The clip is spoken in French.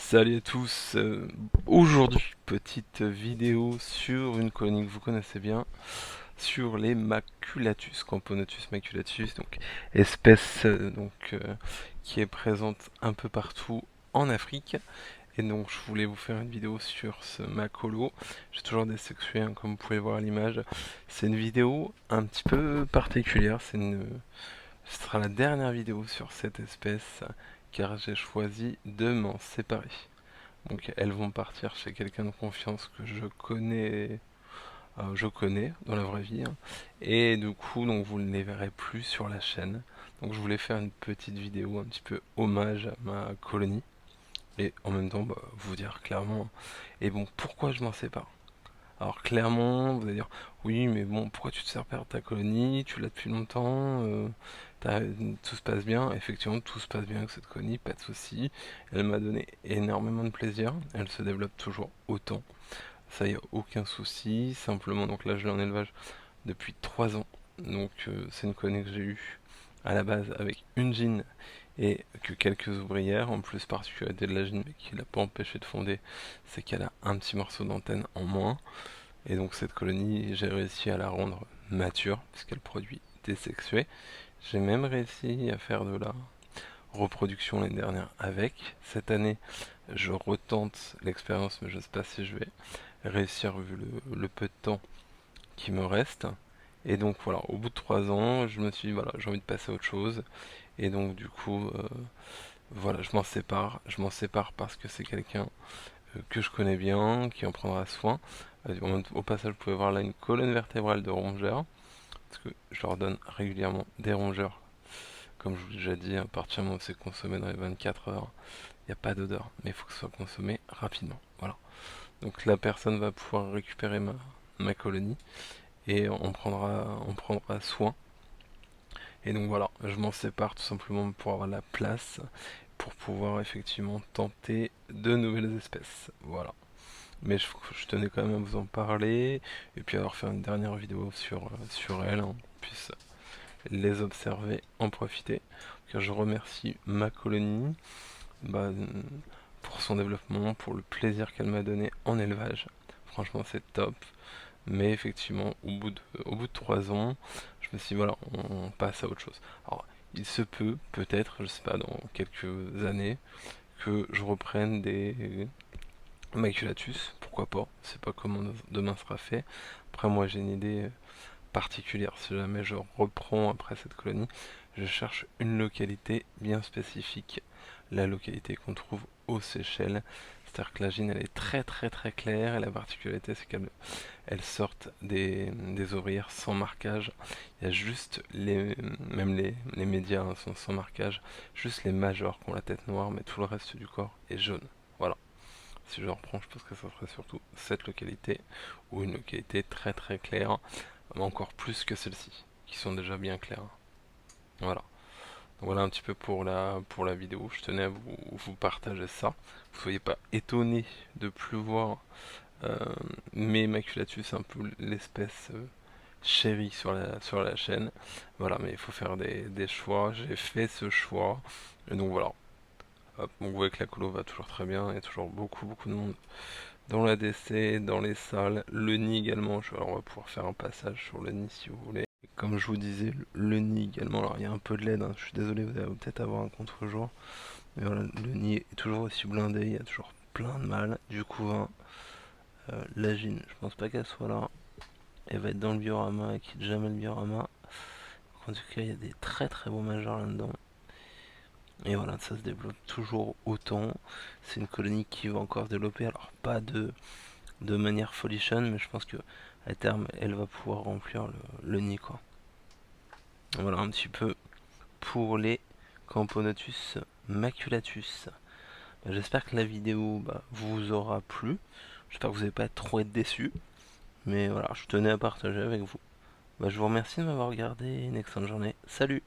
Salut à tous, aujourd'hui petite vidéo sur une colonie que vous connaissez bien, sur les Maculatus, Camponotus maculatus, donc espèce qui est présente un peu partout en Afrique. Et donc je voulais vous faire une vidéo sur ce macolo. J'ai toujours des sexués, hein, comme vous pouvez voir à l'image. C'est une vidéo un petit peu particulière, ce sera la dernière vidéo sur cette espèce car j'ai choisi de m'en séparer. Donc elles vont partir chez quelqu'un de confiance que je connais dans la vraie vie, hein. Et du coup, donc vous ne les verrez plus sur la chaîne. Donc je voulais faire une petite vidéo un petit peu hommage à ma colonie et en même temps vous dire clairement. Et bon, pourquoi je m'en sépare? Alors clairement, vous allez dire, oui, mais bon, pourquoi tu te sépares de ta colonie? Tu l'as depuis longtemps, tout se passe bien. Effectivement, tout se passe bien avec cette colonie, pas de souci. Elle m'a donné énormément de plaisir. Elle se développe toujours autant. Ça y a aucun souci. Simplement, donc là, je l'ai en élevage depuis 3 ans. Donc c'est une colonie que j'ai eue à la base avec une gine et que quelques ouvrières. En plus, particularité de la gine, mais qui l'a pas empêché de fonder, c'est qu'elle a un petit morceau d'antenne en moins. Et donc cette colonie, j'ai réussi à la rendre mature, puisqu'elle produit des sexués. J'ai même réussi à faire de la reproduction l'année dernière avec. Cette année, je retente l'expérience, mais je ne sais pas si je vais réussir vu le peu de temps qui me reste. Et donc voilà, au bout de 3 ans, je me suis dit, voilà, j'ai envie de passer à autre chose. Et donc du coup, voilà, je m'en sépare. Je m'en sépare parce que c'est quelqu'un que je connais bien, qui en prendra soin. Au passage, vous pouvez voir là une colonne vertébrale de rongeurs, parce que je leur donne régulièrement des rongeurs. Comme je vous l'ai déjà dit, à partir du moment où c'est consommé dans les 24 heures, il n'y a pas d'odeur, mais il faut que ce soit consommé rapidement. Voilà. Donc la personne va pouvoir récupérer ma colonie et on prendra soin. Et donc voilà, je m'en sépare tout simplement pour avoir la place, pour pouvoir effectivement tenter de nouvelles espèces. Voilà. Mais je tenais quand même à vous en parler, et puis alors faire une dernière vidéo sur elle, hein, qu'on puisse les observer, en profiter. Car je remercie ma colonie bah, pour son développement, pour le plaisir qu'elle m'a donné en élevage. Franchement, c'est top. Mais effectivement, au bout de 3 ans, je me suis dit, voilà, on passe à autre chose. Alors, il se peut, peut-être, je sais pas, dans quelques années, que je reprenne des maculatus, pourquoi pas, c'est pas comment demain sera fait. Après, moi, j'ai une idée particulière. Si jamais je reprends après cette colonie, je cherche une localité bien spécifique, la localité qu'on trouve aux Seychelles. C'est-à-dire que la gine elle est très très très claire et la particularité c'est qu'elle sortent des ouvrières sans marquage. Il y a juste même les médias, hein, sont sans marquage, juste les majors qui ont la tête noire, mais tout le reste du corps est jaune. Voilà. Si je reprends, je pense que ça serait surtout cette localité ou une localité très très claire, encore plus que celle-ci, qui sont déjà bien claires. Voilà. Donc voilà un petit peu pour la vidéo. Je tenais à vous partager ça. Vous ne soyez pas étonnés de plus voir euh, mes maculatus, un peu l'espèce chérie sur la chaîne. Voilà, mais il faut faire des choix. J'ai fait ce choix. Et donc voilà. Hop, donc vous voyez que la colo va toujours très bien. Il y a toujours beaucoup beaucoup de monde dans la DC, dans les salles, le nid également. Alors on va pouvoir faire un passage sur le nid si vous voulez. Comme je vous disais, le nid également. Alors il y a un peu de LED, hein, je suis désolé, vous allez peut-être avoir un contre-jour. Mais voilà, le nid est toujours aussi blindé, il y a toujours plein de mâles. Du coup, hein, la gine, je pense pas qu'elle soit là. Elle va être dans le biorama, elle quitte jamais le biorama. En tout cas, il y a des très très beaux majeurs là-dedans. Et voilà, ça se développe toujours autant. C'est une colonie qui va encore se développer. Alors pas de manière folichonne, mais je pense que à terme, elle va pouvoir remplir le nid, quoi. Voilà un petit peu pour les Camponotus maculatus. J'espère que la vidéo vous aura plu. J'espère que vous n'allez pas trop être déçus. Mais voilà, je tenais à partager avec vous. Je vous remercie de m'avoir regardé. Une excellente journée. Salut!